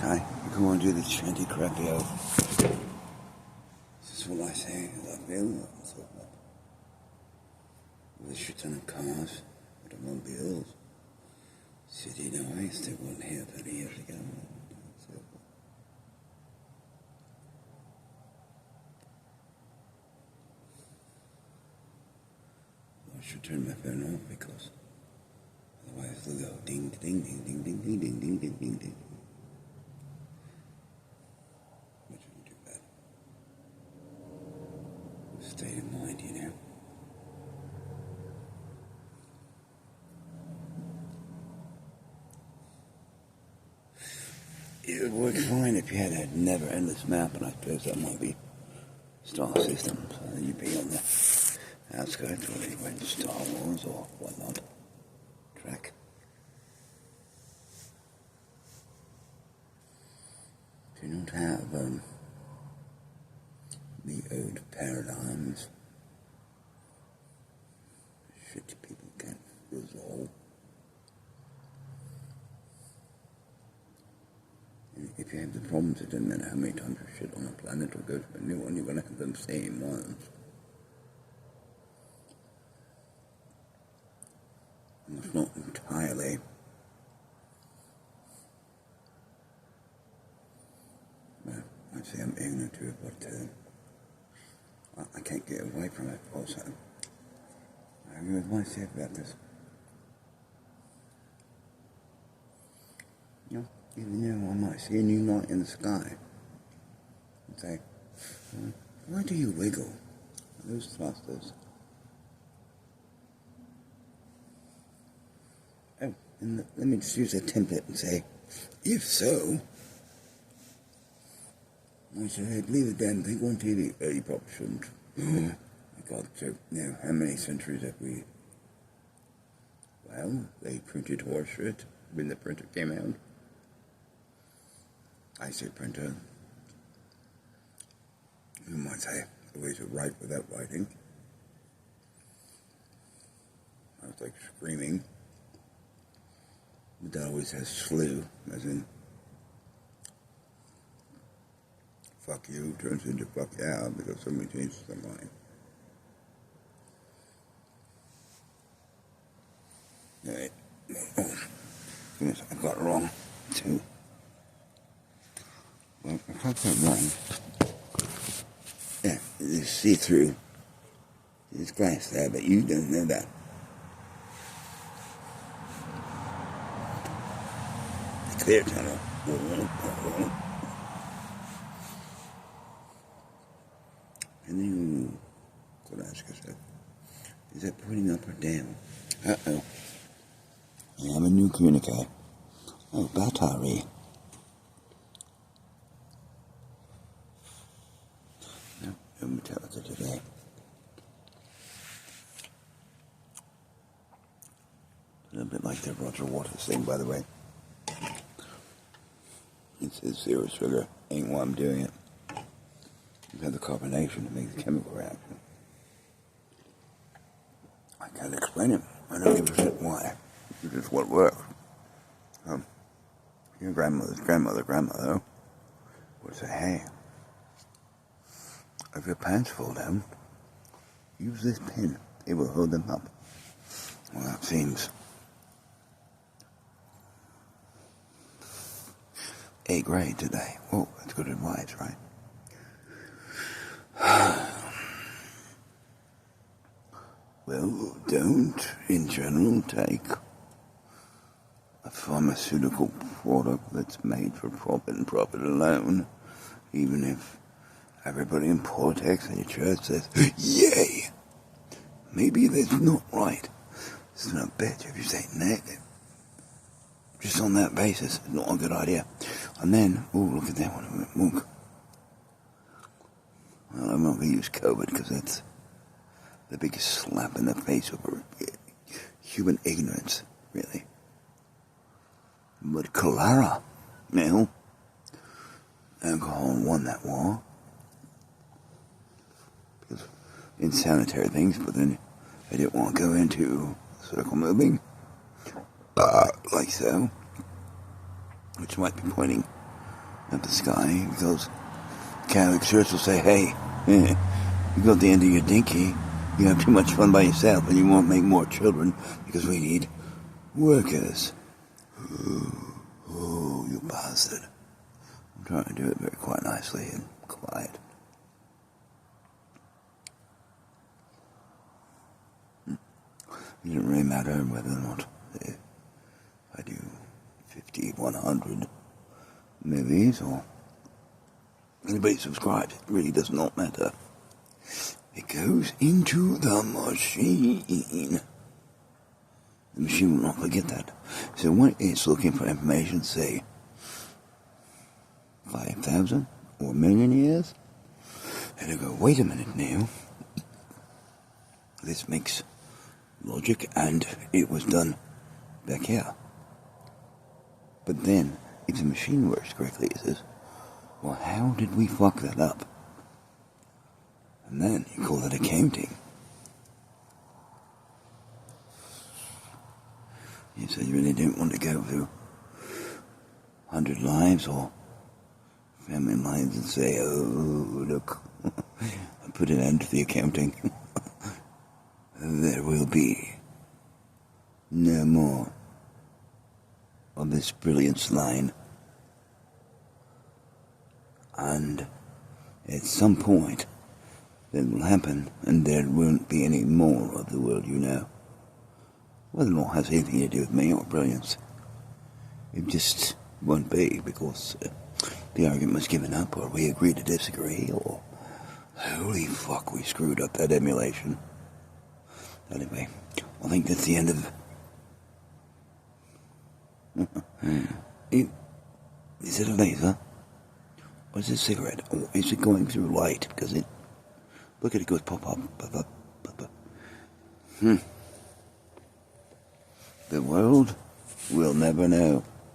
Okay, you go and do the chanty crappy out. This is what I say, I feel. With a shit ton of cars, automobiles, city noise, they weren't here 30 years ago. I should turn my phone off because otherwise they'll go ding, ding, ding, ding, ding, ding, ding, ding, ding, ding, ding. Which isn't too bad. State of mind, you know. It would work fine if you had a never-endless map, and I suppose that might be star system, so you'd be on the outskirts or you went to Star Wars or whatnot. Track. Do you not have the old paradigms? Shit people can't resolve. If you have the problems, it doesn't matter how many times you shit on a planet or go to a new one, you're going to have them same ones. And it's not entirely well, I'd say I'm ignorant to it, but I can't get away from it also. I agree with myself about this. You know, even though I might see a new light in the sky and say, why do you wiggle? Are those thrusters? Oh, and let me just use a template and say, if so, I said, hey, believe the damn thing on TV. You probably shouldn't. God, so, now, how many centuries have we? Well, they printed horse shit when the printer came out. I say printer. You might say, the way to write without writing. I was like screaming. But that always has slew, as in, fuck you turns into fuck yeah because somebody changes their mind. Alright. Oh, goodness, I got it wrong, too. Well, if I got it wrong, yeah, it's see-through. There's glass there, but you don't know that. The clear tunnel. And then you could ask yourself, is that pointing up or down? Uh-oh. I have a new communique. Oh, battery. No, metallica today. A little bit like the Roger Waters thing, by the way. It says zero sugar. Ain't why I'm doing it. You have the carbonation to make the chemical reaction. I can't explain it. I don't give a shit why. It's just what works. Your grandmother's grandmother would say, hey, if your pants fall down, use this pin. It will hold them up. Well, that seems A grade today. Oh, that's good advice, right? Well, don't, in general, take a pharmaceutical product that's made for profit and profit alone, even if everybody in politics and your church says, yay! Maybe that's not right. It's not a bitch if you say negative. Just on that basis, it's not a good idea. And then, oh, look at that one. Look. Well, I'm not going to use COVID because that's the biggest slap in the face of human ignorance, really. But cholera, alcohol won that war. Because in sanitary things, but then I didn't want to go into circle moving, like so, which might be pointing at the sky, because Catholic Church will say, hey, you go at the end of your dinky, you have too much fun by yourself and you won't make more children because we need workers. Oh, you bastard. I'm trying to do it very quite nicely and quiet. It doesn't really matter whether or not I do 50, 100 movies or anybody subscribes. It really does not matter. It goes into the machine. The machine will not forget that. So when it's looking for information, say 5,000 or 1,000,000 years, it'll go, wait a minute now. This makes logic, and it was done back here. But then, if the machine works correctly, it says, well, how did we fuck that up? And then you call it accounting. You say you really don't want to go through 100 lives or family lives and say, oh, look, I put an end to the accounting. There will be no more of this brilliance line. And at some point, it will happen, and there won't be any more of the world you know. Whether or not it has anything to do with me or brilliance, it just won't be, because the argument was given up, or we agreed to disagree, or holy fuck, we screwed up that emulation. Anyway, I think that's the end of it. Is it a laser? Or is it a cigarette? Or is it going through light? Because it, look at it, goes pop up, pop up, pop up. The world will never know.